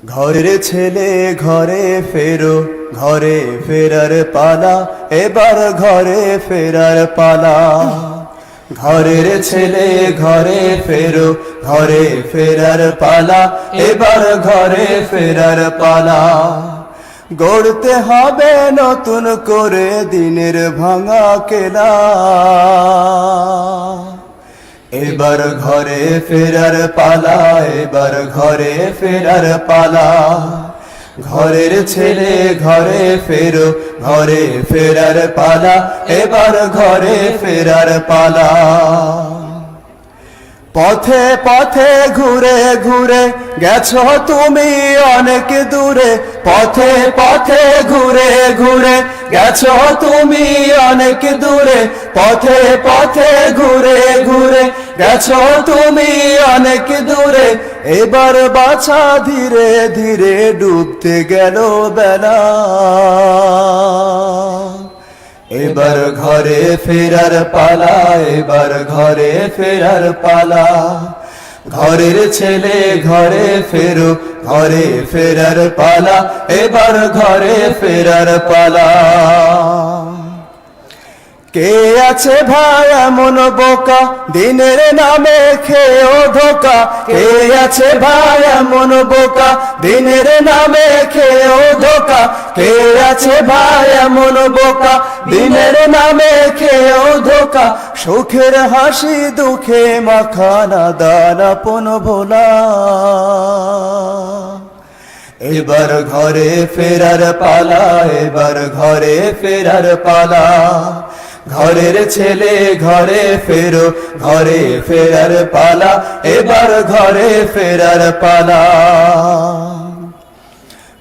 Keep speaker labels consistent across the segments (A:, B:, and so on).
A: ঘরের ছেলে ঘরে ফেরো, ঘরে ফেরার পালা, এবার ঘরে ফেরার পালা। ঘরের ছেলে ঘরে ফেরো, ঘরে ফেরার পালা, এবার ঘরে ফেরার পালা। গড়তে হবে নতুন করে দিনের ভাঙা কেলা। এবার ঘরে ফেরার পালা, এবার ঘরে ফেরার পালা। ঘরের ছেলে ঘরে ফেরো, ঘরে ফেরার পালা, এবার ঘরে ফেরার পালা। পথে পথে ঘুরে ঘুরে গেছো তুমি অনেক দূরে, পথে পথে ঘুরে ঘুরে গেছো তুমি অনেক দূরে, পথে পথে ঘুরে ঘুরে গেছো তুমি অনেক দূরে। এবার বাছা ধীরে ধীরে ডুবতে গেল বেলা। এবার ঘরে ফেরার পালা, এবার ঘরে ফেরার পালা। ঘরের ছেলে ঘরে ফেরো, ঘরে ফেরার পালা, এবার ঘরে ফেরার পালা। কে আছে ভাই এমন বোকা, দিনের নামে খেয়েও ধোকা। কে আছে ভাই এমন বোকা, দিনের নামে খেয়েও ধোকা। কে আছে ভাই এমন বোকা, দিনের নামে খেয়েও ধোকা। সুখের হাসি দুঃখে মাখা নাদান আপন ভোলা। এবার ঘরে ফেরার পালা, এবার ঘরে ফেরার পালা। ঘরের ছেলে ঘরে ফেরো, ঘরে ফেরার পালা, এবার ঘরে ফেরার পালা।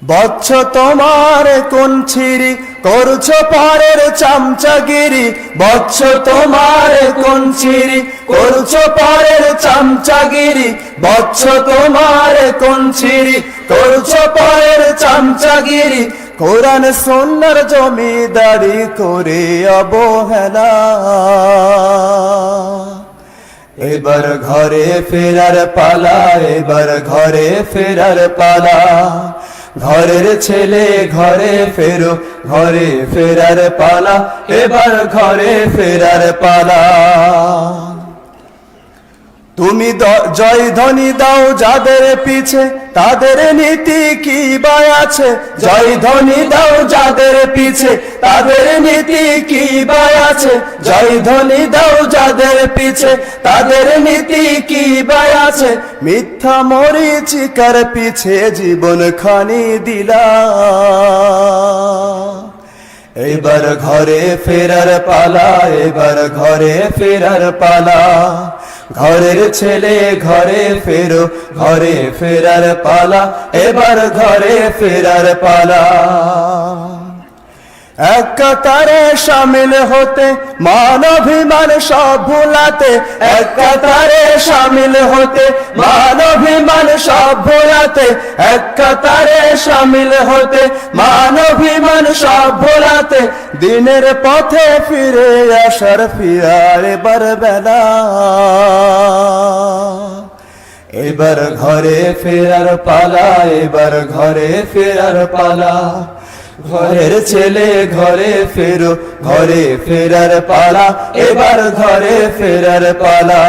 A: বচ্ছ তোমার কোন ছিরি, করছো পরের চামচাগিরি। বচ্ছ তোমার কোন ছিরি, করছো পরের চামচাগিরি। বচ্ছ তোমার কোন ছিরি, করছো পরের চামচাগিরি। কোরআন সুন্নাহর জমিদারি করে অবহেলা। এবার ঘরে ফেরার পালা, এবার ঘরে ফেরার পালা। ঘরের ছেলে ঘরে ফেরো, ঘরে ফেরার পালা, এবার ঘরে ফেরার পালা। তুমি জয় ধ্বনি দাও যাদের পিছে, তাদের নীতি কি বা আছে। জয় ধ্বনি দাও যাদের পিছে, তাদের নীতি কি বা আছে। জয় ধ্বনি দাও যাদের পিছে, তাদের নীতি কি বা আছে। মিথ্যা মরীচিকার পিছে জীবন খানি দিলা। এবার ঘরে ফেরার পালা, এবার ঘরে ফেরার পালা। ঘরের ছেলে ঘরে ফেরো, ঘরে ফেরার পালা, এবার ঘরে ফেরার পালা। এক কাতারে শামিল হতে মানভিমান সব ভুলাতে। এক কাতারে শামিল হতে মানভিমান সব ভুলাতে। এক কাতারে শামিল হতে মানভিমান সব ভুলাতে। দিনের পথে ফিরে আসার ফিরার এবার বেলা। এবার ঘরে ফেরার পালা, এবার ঘরে ফেরার পালা। ঘরের ছেলে ঘরে ফেরো, ঘরে ফেরার পালা, এবার ঘরে ফেরার পালা।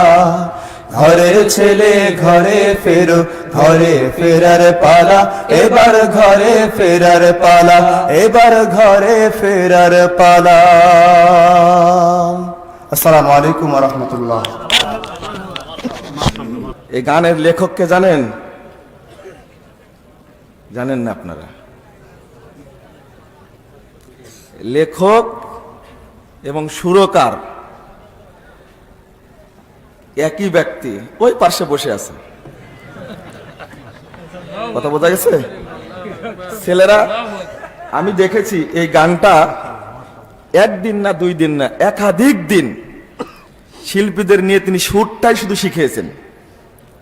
A: ঘরের ছেলে ঘরে ফেরো, ঘরে ফেরার পালা, এবার ঘরে ফেরার পালা, এবার ঘরে ফেরার পালা। আসসালামু আলাইকুম ওয়া রাহমাতুল্লাহ।
B: এই গানের লেখককে জানেন? জানেন না আপনারা? লেখক এবং সুরকার একই ব্যক্তি, ওই পাশে বসে আছে। কথা বোঝা গেছে? ছেলেরা, আমি দেখেছি এই গানটা একদিন না দুই দিন না, একাধিক দিন শিল্পীদের নিয়ে তিনি সুরটাই শুধু শিখিয়েছেন।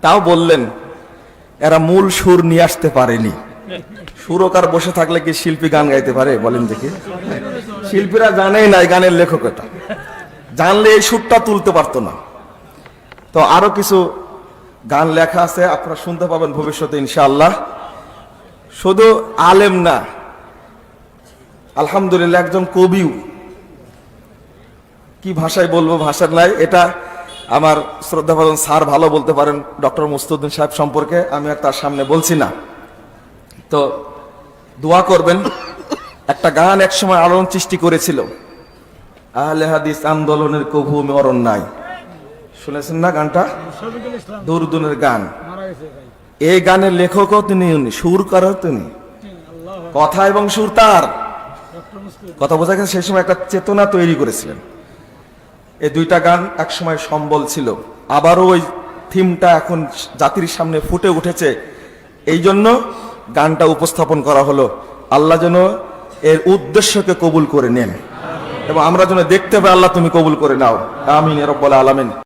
B: তাও বললেন এরা মূল সুর নিয়ে আসতে পারেনি। সুরকার বসে থাকলে কি শিল্পী গান গাইতে পারে বলেন দেখি? শিল্পীরা জানেই না এই গানের লেখক এটা, জানলে এই সুরটা তুলতে পারতো না। তো আরো কিছু গান লেখা আছে, আপনারা শুনতে পাবেন ভবিষ্যতে ইনশাআল্লাহ। শুধু আলেম না, আলহামদুলিল্লাহ একজন কবিও। কি ভাষায় বলবো, ভাষার নাই। এটা আমার শ্রদ্ধাভাজন স্যার ভালো বলতে পারেন ডক্টর মুস্তাউদ্দিন সাহেব সম্পর্কে, আমি আর তার সামনে বলছি না। তো দোয়া করবেন। একটা গান একসময় আলোড়ন সৃষ্টি করেছিল, আহলে হাদিস আন্দোলনের কভু মরণ নাই। শুনেছেন না গানটা? দুরদুনের গান। এই গানের লেখকও তিনি, সুরকারও তিনি, কথা এবং সুর তার। কথা বোঝা গেছে। সেই সময় একটা চেতনা তৈরি করেছিলেন। এই দুইটা গান একসময় সম্বল ছিল। আবারও ওই থিমটা এখন জাতির সামনে ফুটে উঠেছে, এই জন্য গানটা উপস্থাপন করা হলো। আল্লাহ যেন এর উদ্দেশ্যকে কবুল করে নেন এবং আমরা যেন দেখতে পাই আল্লাহ তুমি কবুল করে নাও। আমিন ইয়া রাব্বাল আলামিন।